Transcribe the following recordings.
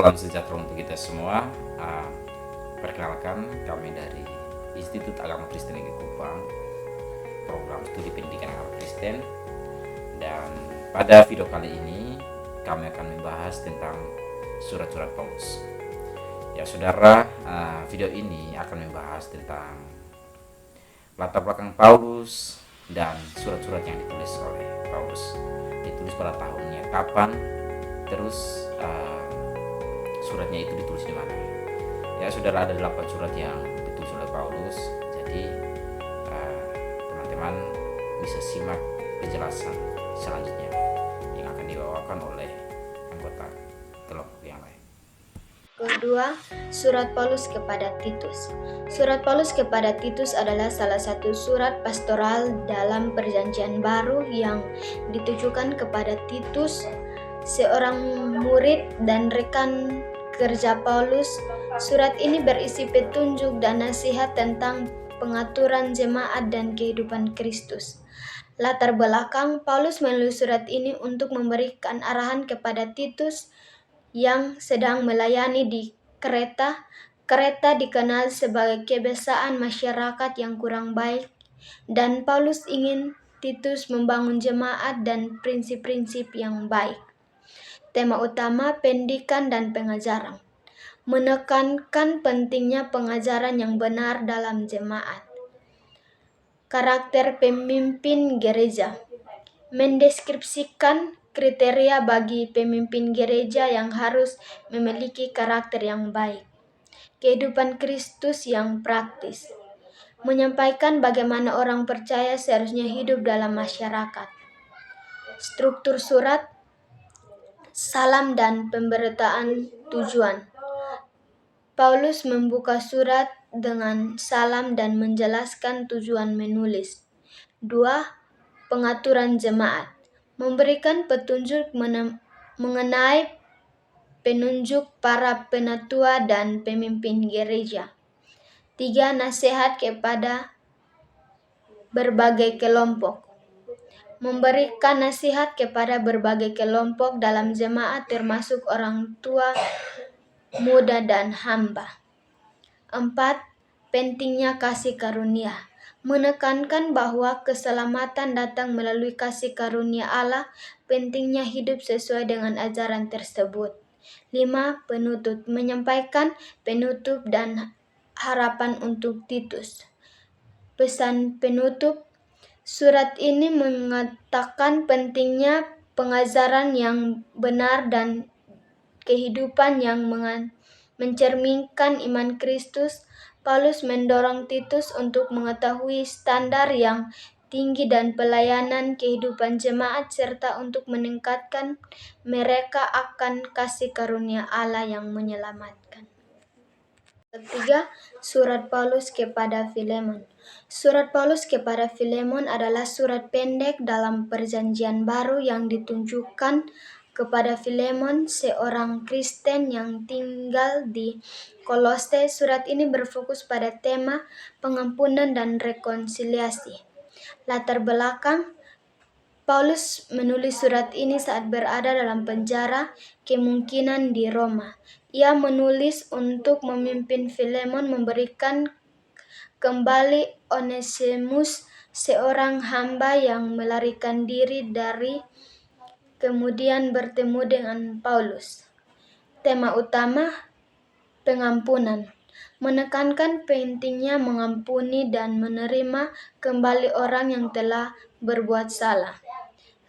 Salam sejahtera untuk kita semua. Perkenalkan, kami dari Institut Agama Kristen Negeri Kupang, program studi pendidikan agama Kristen. Dan pada video kali ini kami akan membahas tentang surat-surat Paulus. Ya saudara, video ini akan membahas tentang latar belakang Paulus dan surat-surat yang ditulis oleh Paulus. Ditulis pada tahunnya kapan, terus suratnya itu ditulis di mana. Ya saudara, ada 8 surat yang ditulis oleh Paulus. Jadi teman-teman bisa simak penjelasan selanjutnya yang akan dibawakan oleh anggota kelompok yang lain. Kedua, surat Paulus kepada Titus. Surat Paulus kepada Titus adalah salah satu surat pastoral dalam Perjanjian Baru yang ditujukan kepada Titus, seorang murid dan rekan kerja Paulus. Surat ini berisi petunjuk dan nasihat tentang pengaturan jemaat dan kehidupan Kristus. Latar belakang, Paulus menulis surat ini untuk memberikan arahan kepada Titus yang sedang melayani di Kreta. Kreta dikenal sebagai kebiasaan masyarakat yang kurang baik, dan Paulus ingin Titus membangun jemaat dan prinsip-prinsip yang baik. Tema utama, pendidikan dan pengajaran. Menekankan pentingnya pengajaran yang benar dalam jemaat. Karakter pemimpin gereja. Mendeskripsikan kriteria bagi pemimpin gereja yang harus memiliki karakter yang baik. Kehidupan Kristus yang praktis. Menyampaikan bagaimana orang percaya seharusnya hidup dalam masyarakat. Struktur surat, salam dan pemberitaan tujuan. Paulus membuka surat dengan salam dan menjelaskan tujuan menulis. 2. Pengaturan jemaat. Memberikan petunjuk mengenai penunjuk para penatua dan pemimpin gereja. 3. Nasihat kepada berbagai kelompok. Memberikan nasihat kepada berbagai kelompok dalam jemaat termasuk orang tua, muda, dan hamba. 4. Pentingnya kasih karunia. Menekankan bahwa keselamatan datang melalui kasih karunia Allah, pentingnya hidup sesuai dengan ajaran tersebut. 5. Penutup. Menyampaikan penutup dan harapan untuk Titus. Pesan penutup. Surat ini mengatakan pentingnya pengajaran yang benar dan kehidupan yang mencerminkan iman Kristus. Paulus mendorong Titus untuk mengetahui standar yang tinggi dan pelayanan kehidupan jemaat serta untuk meningkatkan mereka akan kasih karunia Allah yang menyelamatkan. Ketiga, surat Paulus kepada Filemon. Surat Paulus kepada Filemon adalah surat pendek dalam Perjanjian Baru yang ditunjukkan kepada Filemon, seorang Kristen yang tinggal di Kolose. Surat ini berfokus pada tema pengampunan dan rekonsiliasi. Latar belakang, Paulus menulis surat ini saat berada dalam penjara, kemungkinan di Roma. Ia menulis untuk memimpin Filemon memberikan kembali Onesimus, seorang hamba yang melarikan diri dari kemudian bertemu dengan Paulus. Tema utama, pengampunan. Menekankan pentingnya mengampuni dan menerima kembali orang yang telah berbuat salah.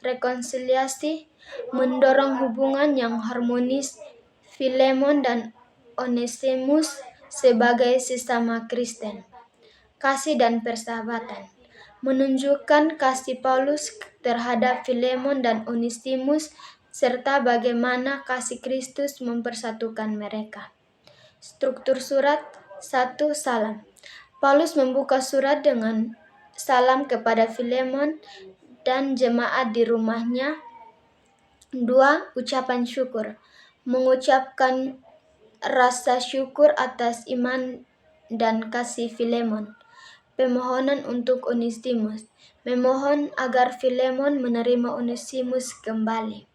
Rekonsiliasi, mendorong hubungan yang harmonis Filemon dan Onesimus sebagai sesama Kristen. Kasih dan persahabatan, menunjukkan kasih Paulus terhadap Filemon dan Onesimus serta bagaimana kasih Kristus mempersatukan mereka. Struktur surat. 1. Salam. Paulus membuka surat dengan salam kepada Filemon dan jemaat di rumahnya. 2. Ucapan syukur. Mengucapkan rasa syukur atas iman dan kasih Filemon. Pemohonan untuk Onesimus. Memohon agar Filemon menerima Onesimus kembali.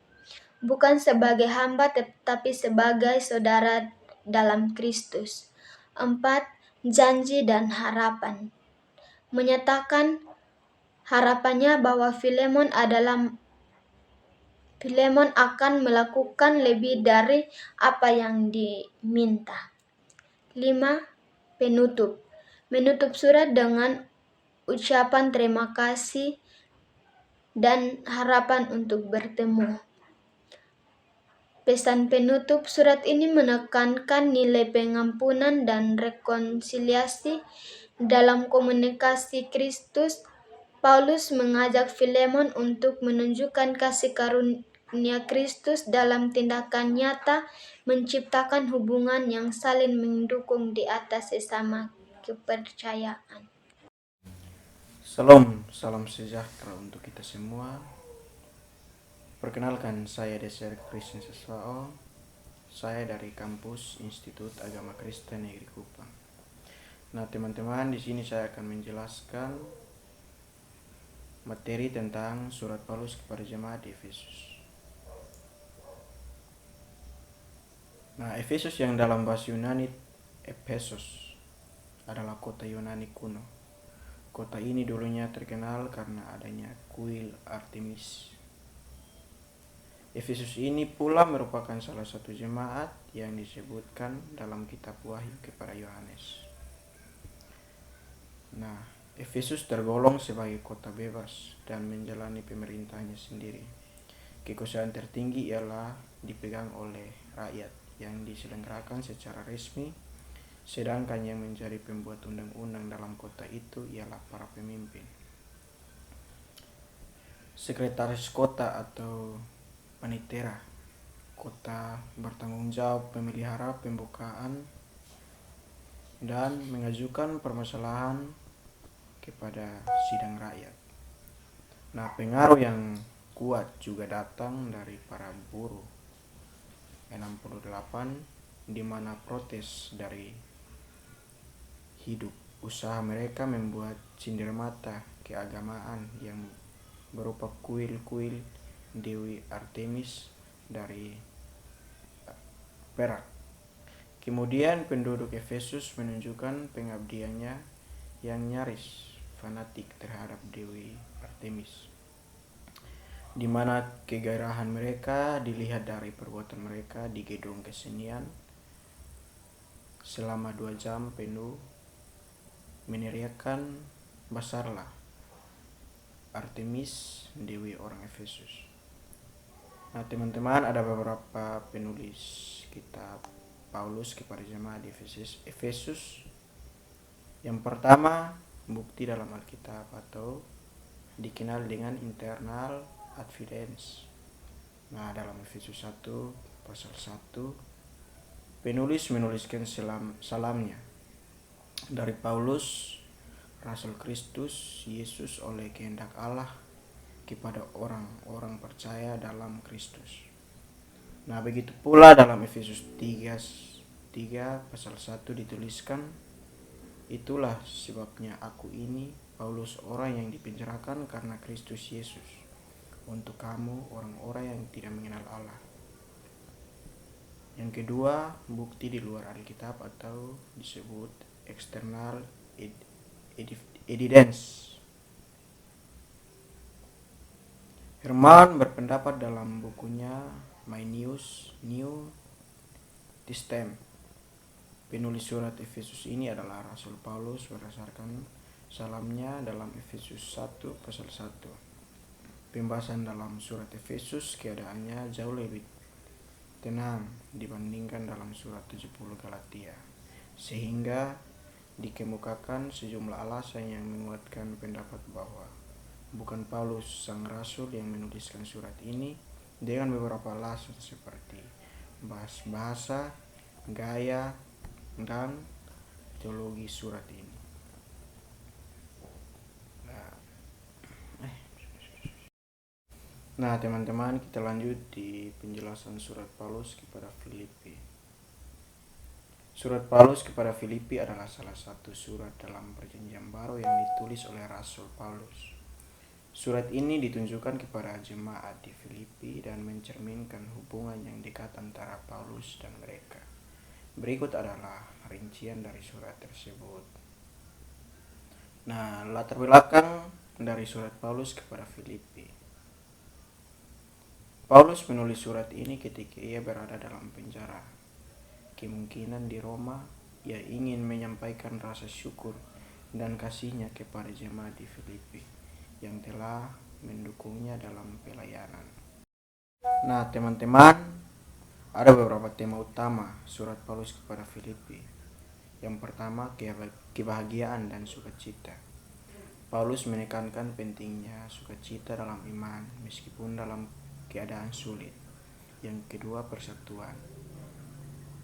bukan sebagai hamba tetapi sebagai saudara dalam Kristus. 4. Janji dan harapan. Menyatakan harapannya bahwa Filemon akan melakukan lebih dari apa yang diminta. 5. Penutup. Menutup surat dengan ucapan terima kasih dan harapan untuk bertemu. Pesan penutup surat ini menekankan nilai pengampunan dan rekonsiliasi dalam komunikasi Kristus. Paulus mengajak Filemon untuk menunjukkan kasih karunia Kristus dalam tindakan nyata, menciptakan hubungan yang saling mendukung di atas sesama kepercayaan. Salam sejahtera untuk kita semua. Perkenalkan, saya Deser Christian Seswao. Saya dari kampus Institut Agama Kristen Negeri Kupang. Nah, teman-teman, di sini saya akan menjelaskan materi tentang surat Paulus kepada jemaat di Efesus. Nah, Efesus yang dalam bahasa Yunani Ephesos adalah kota Yunani kuno. Kota ini dulunya terkenal karena adanya kuil Artemis. Efesus ini pula merupakan salah satu jemaat yang disebutkan dalam kitab Wahyu kepada Yohanes. Nah, Efesus tergolong sebagai kota bebas dan menjalani pemerintahnya sendiri. Kekuasaan tertinggi ialah dipegang oleh rakyat yang diselenggarakan secara resmi, sedangkan yang menjadi pembuat undang-undang dalam kota itu ialah para pemimpin. Sekretaris kota atau panitera kota bertanggung jawab memelihara pembukaan dan mengajukan permasalahan kepada sidang rakyat. Nah, pengaruh yang kuat juga datang dari para buruh 68, di mana protes dari hidup usaha mereka membuat cenderamata keagamaan yang berupa kuil-kuil Dewi Artemis dari perak. Kemudian penduduk Efesus menunjukkan pengabdiannya yang nyaris fanatik terhadap Dewi Artemis, di mana kegairahan mereka dilihat dari perbuatan mereka di gedung kesenian selama 2 jam penuh meneriakkan "Basarlah Artemis, Dewi orang Efesus". Nah, teman-teman, ada beberapa penulis kitab Paulus kepada jemaat di Efesus. Yang pertama, bukti dalam Alkitab atau dikenal dengan internal evidence. Nah, dalam Efesus 1 pasal 1, penulis menuliskan salamnya dari Paulus, Rasul Kristus Yesus oleh kehendak Allah kepada orang-orang percaya dalam Kristus. Nah, begitu pula dalam Efesus 3 pasal 1 dituliskan, "Itulah sebabnya aku ini, Paulus, orang yang dipenjarakan karena Kristus Yesus, untuk kamu orang-orang yang tidak mengenal Allah." Yang kedua, bukti di luar Alkitab atau disebut external evidence. Herman berpendapat dalam bukunya My New Testament, penulis surat Efesus ini adalah Rasul Paulus berdasarkan salamnya dalam Efesus 1 pasal 1. Pembahasan dalam surat Efesus keadaannya jauh lebih tenang dibandingkan dalam surat 70 Galatia, sehingga dikemukakan sejumlah alasan yang menguatkan pendapat bahwa bukan Paulus sang rasul yang menuliskan surat ini, dengan beberapa alasan seperti bahasa, gaya, dan teologi surat ini. Nah, teman-teman, kita lanjut di penjelasan surat Paulus kepada Filipi. Surat Paulus kepada Filipi adalah salah satu surat dalam Perjanjian Baru yang ditulis oleh Rasul Paulus. Surat ini ditunjukkan kepada jemaat di Filipi dan mencerminkan hubungan yang dekat antara Paulus dan mereka. Berikut adalah rincian dari surat tersebut. Nah, latar belakang dari surat Paulus kepada Filipi. Paulus menulis surat ini ketika ia berada dalam penjara. Kemungkinan di Roma, ia ingin menyampaikan rasa syukur dan kasihnya kepada jemaat di Filipi yang telah mendukungnya dalam pelayanan. Nah, teman-teman, ada beberapa tema utama surat Paulus kepada Filipi. Yang pertama, kebahagiaan dan sukacita. Paulus menekankan pentingnya sukacita dalam iman meskipun dalam keadaan sulit. Yang kedua, persatuan.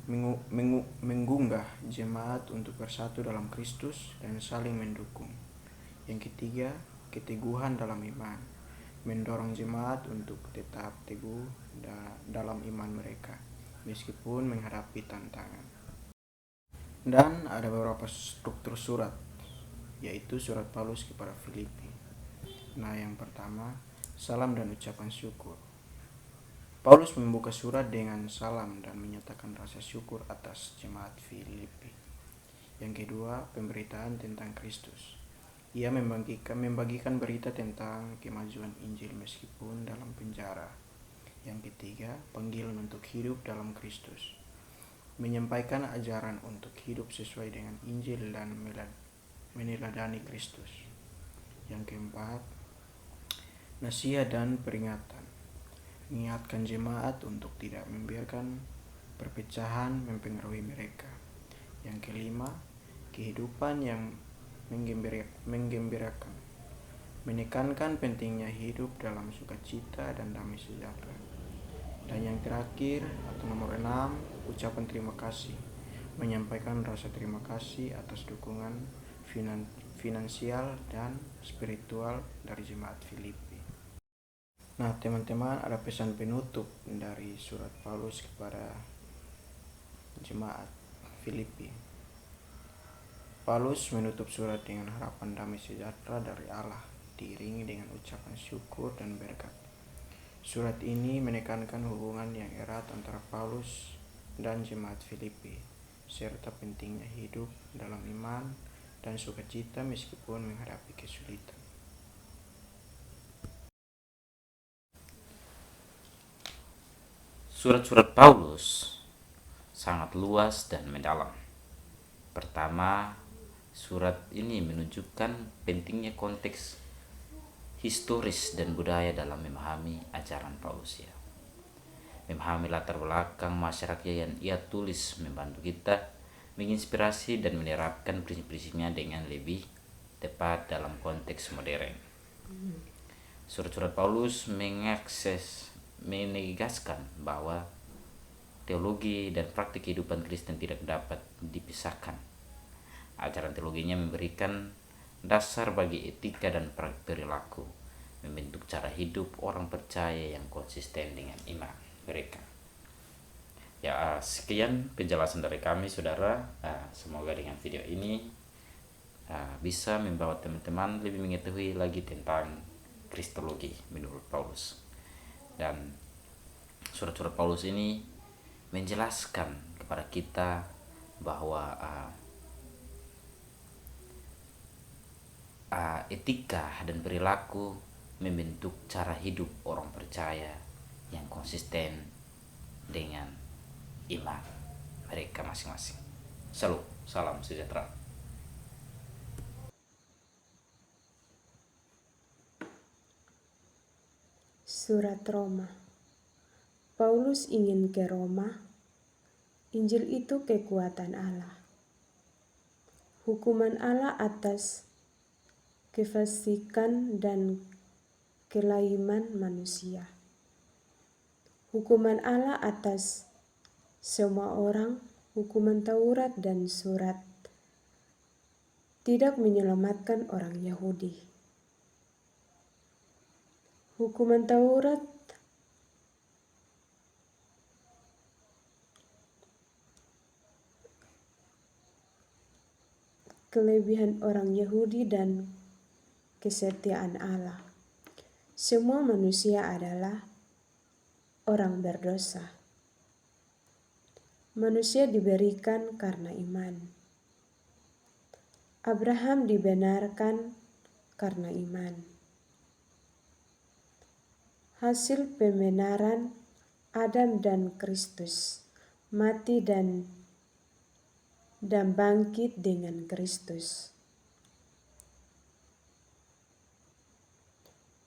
Menggugah jemaat untuk bersatu dalam Kristus dan saling mendukung. Yang ketiga, keteguhan dalam iman, mendorong jemaat untuk tetap teguh dalam iman mereka meskipun menghadapi tantangan. Dan ada beberapa struktur surat, yaitu surat Paulus kepada Filipi. Nah, yang pertama, salam dan ucapan syukur. Paulus membuka surat dengan salam dan menyatakan rasa syukur atas jemaat Filipi. Yang kedua, pemberitaan tentang Kristus. Ia membagikan berita tentang kemajuan Injil meskipun dalam penjara. Yang ketiga, panggilan untuk hidup dalam Kristus. Menyampaikan ajaran untuk hidup sesuai dengan Injil dan meneladani Kristus. Yang keempat, nasihat dan peringatan. Mengingatkan jemaat untuk tidak membiarkan perpecahan mempengaruhi mereka. Yang kelima, kehidupan yang menggembirakan, menekankan pentingnya hidup dalam sukacita dan damai sejahtera. Dan yang terakhir atau nomor 6, ucapan terima kasih, menyampaikan rasa terima kasih atas dukungan finansial dan spiritual dari jemaat Filipi. Nah, teman-teman, ada pesan penutup dari surat Paulus kepada jemaat Filipi. Paulus menutup surat dengan harapan damai sejahtera dari Allah, diiringi dengan ucapan syukur dan berkat. Surat ini menekankan hubungan yang erat antara Paulus dan jemaat Filipi, serta pentingnya hidup dalam iman dan sukacita meskipun menghadapi kesulitan. Surat-surat Paulus sangat luas dan mendalam. Pertama, surat ini menunjukkan pentingnya konteks historis dan budaya dalam memahami ajaran Paulus ya. Memahami latar belakang masyarakat yang ia tulis membantu kita menginspirasi dan menerapkan prinsip-prinsipnya dengan lebih tepat dalam konteks modern. Surat-surat Paulus menegaskan bahwa teologi dan praktik kehidupan Kristen tidak dapat dipisahkan. Ajaran teologinya memberikan dasar bagi etika dan perilaku, membentuk cara hidup orang percaya yang konsisten dengan iman mereka. Ya, sekian penjelasan dari kami, saudara. Semoga dengan video ini bisa membawa teman-teman lebih mengetahui lagi tentang kristologi menurut Paulus. Dan surat-surat Paulus ini menjelaskan kepada kita bahwa etika dan perilaku membentuk cara hidup orang percaya yang konsisten dengan iman mereka masing-masing. Salam sejahtera. Surat Roma. Paulus ingin ke Roma. Injil itu kekuatan Allah. Hukuman Allah atas kefasikan dan kelaiman manusia. Hukuman Allah atas semua orang, hukuman Taurat dan surat, tidak menyelamatkan orang Yahudi. Hukuman Taurat kelebihan orang Yahudi dan kesetiaan Allah. semua manusia adalah orang berdosa. Manusia diberikan karena iman. Abraham dibenarkan karena iman. Hasil pembenaran Adam dan Kristus, mati dan bangkit dengan Kristus.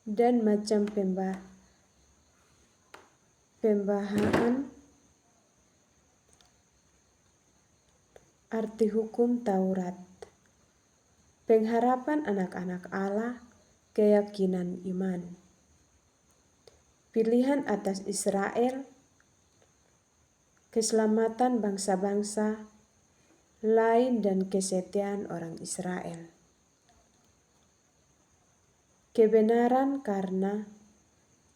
Dan macam pembahasan arti hukum Taurat, pengharapan anak-anak Allah, keyakinan iman, pilihan atas Israel, keselamatan bangsa-bangsa lain dan kesetiaan orang Israel. Kebenaran karena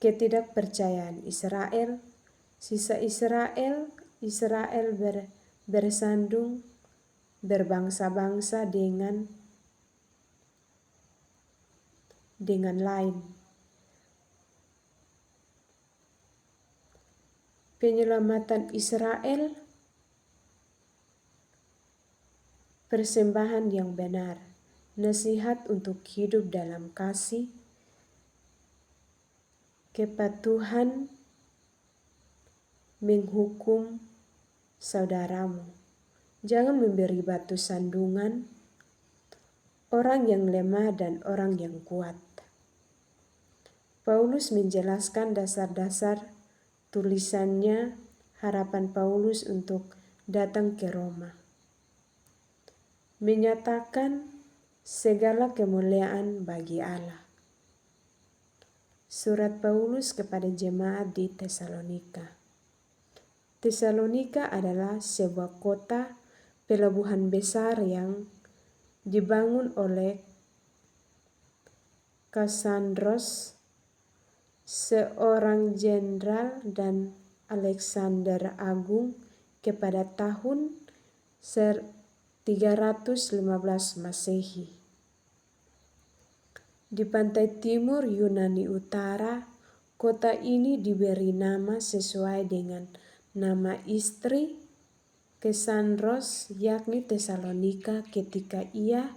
ketidakpercayaan Israel, sisa Israel bersandung berbangsa-bangsa dengan lain. Penyelamatan Israel, persembahan yang benar, nasihat untuk hidup dalam kasih, kepatuhan menghukum saudaramu. Jangan memberi batu sandungan orang yang lemah dan orang yang kuat. Paulus menjelaskan dasar-dasar tulisannya, harapan Paulus untuk datang ke Roma. Menyatakan segala kemuliaan bagi Allah. Surat Paulus kepada jemaat di Tesalonika. Tesalonika adalah sebuah kota pelabuhan besar yang dibangun oleh Kassandros, seorang jenderal, dan Alexander Agung pada tahun 315 Masehi. Di pantai timur Yunani Utara, kota ini diberi nama sesuai dengan nama istri Kassandros, yakni Tesalonika, ketika ia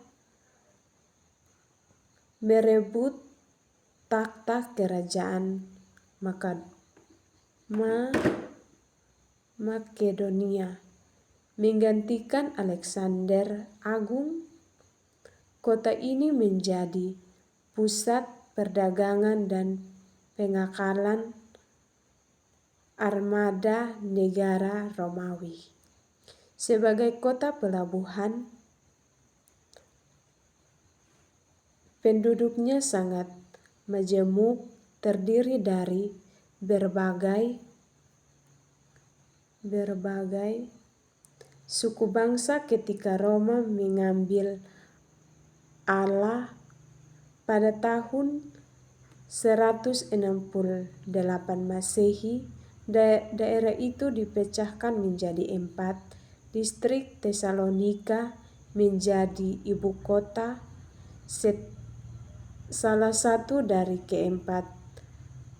merebut takhta kerajaan Makedonia, menggantikan Alexander Agung. Kota ini menjadi pusat perdagangan dan pengakalan armada negara Romawi. Sebagai kota pelabuhan, penduduknya sangat majemuk, terdiri dari berbagai suku bangsa. Ketika Roma mengambil Allah pada tahun 168 Masehi, daerah itu dipecahkan menjadi 4. Distrik Tesalonika menjadi ibu kota, salah satu dari keempat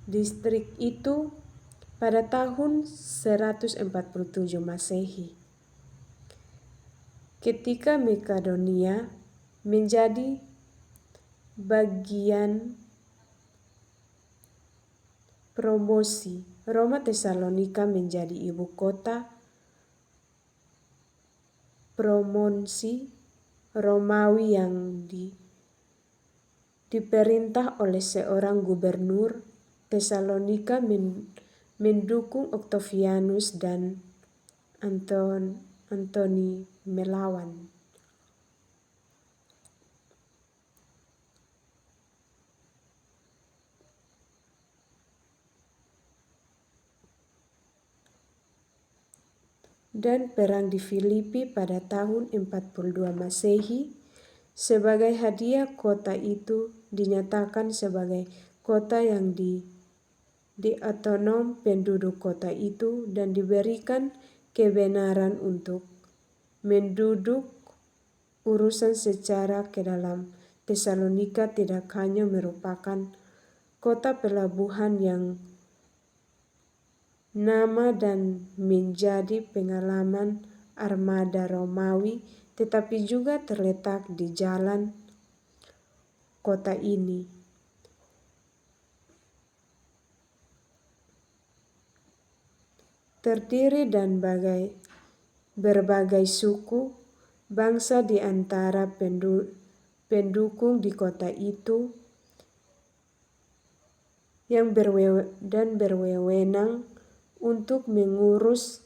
distrik itu, pada tahun 147 Masehi. Ketika Makedonia menjadi bagian promosi, Roma Tesalonika menjadi ibu kota promosi Romawi yang diperintah oleh seorang gubernur. Tesalonika mendukung Octavianus dan Antony melawan. Dan perang di Filipi pada tahun 42 Masehi. Sebagai hadiah, kota itu dinyatakan sebagai kota yang diotonom penduduk kota itu, dan diberikan kebenaran untuk menduduk urusan secara ke dalam. Tesalonika tidak hanya merupakan kota pelabuhan yang nama dan menjadi pengalaman armada Romawi, tetapi juga terletak di jalan kota ini. Terdiri dan berbagai suku, bangsa di antara pendukung di kota itu yang berwenang untuk mengurus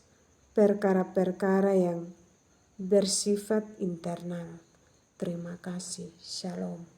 perkara-perkara yang bersifat internal. Terima kasih. Shalom.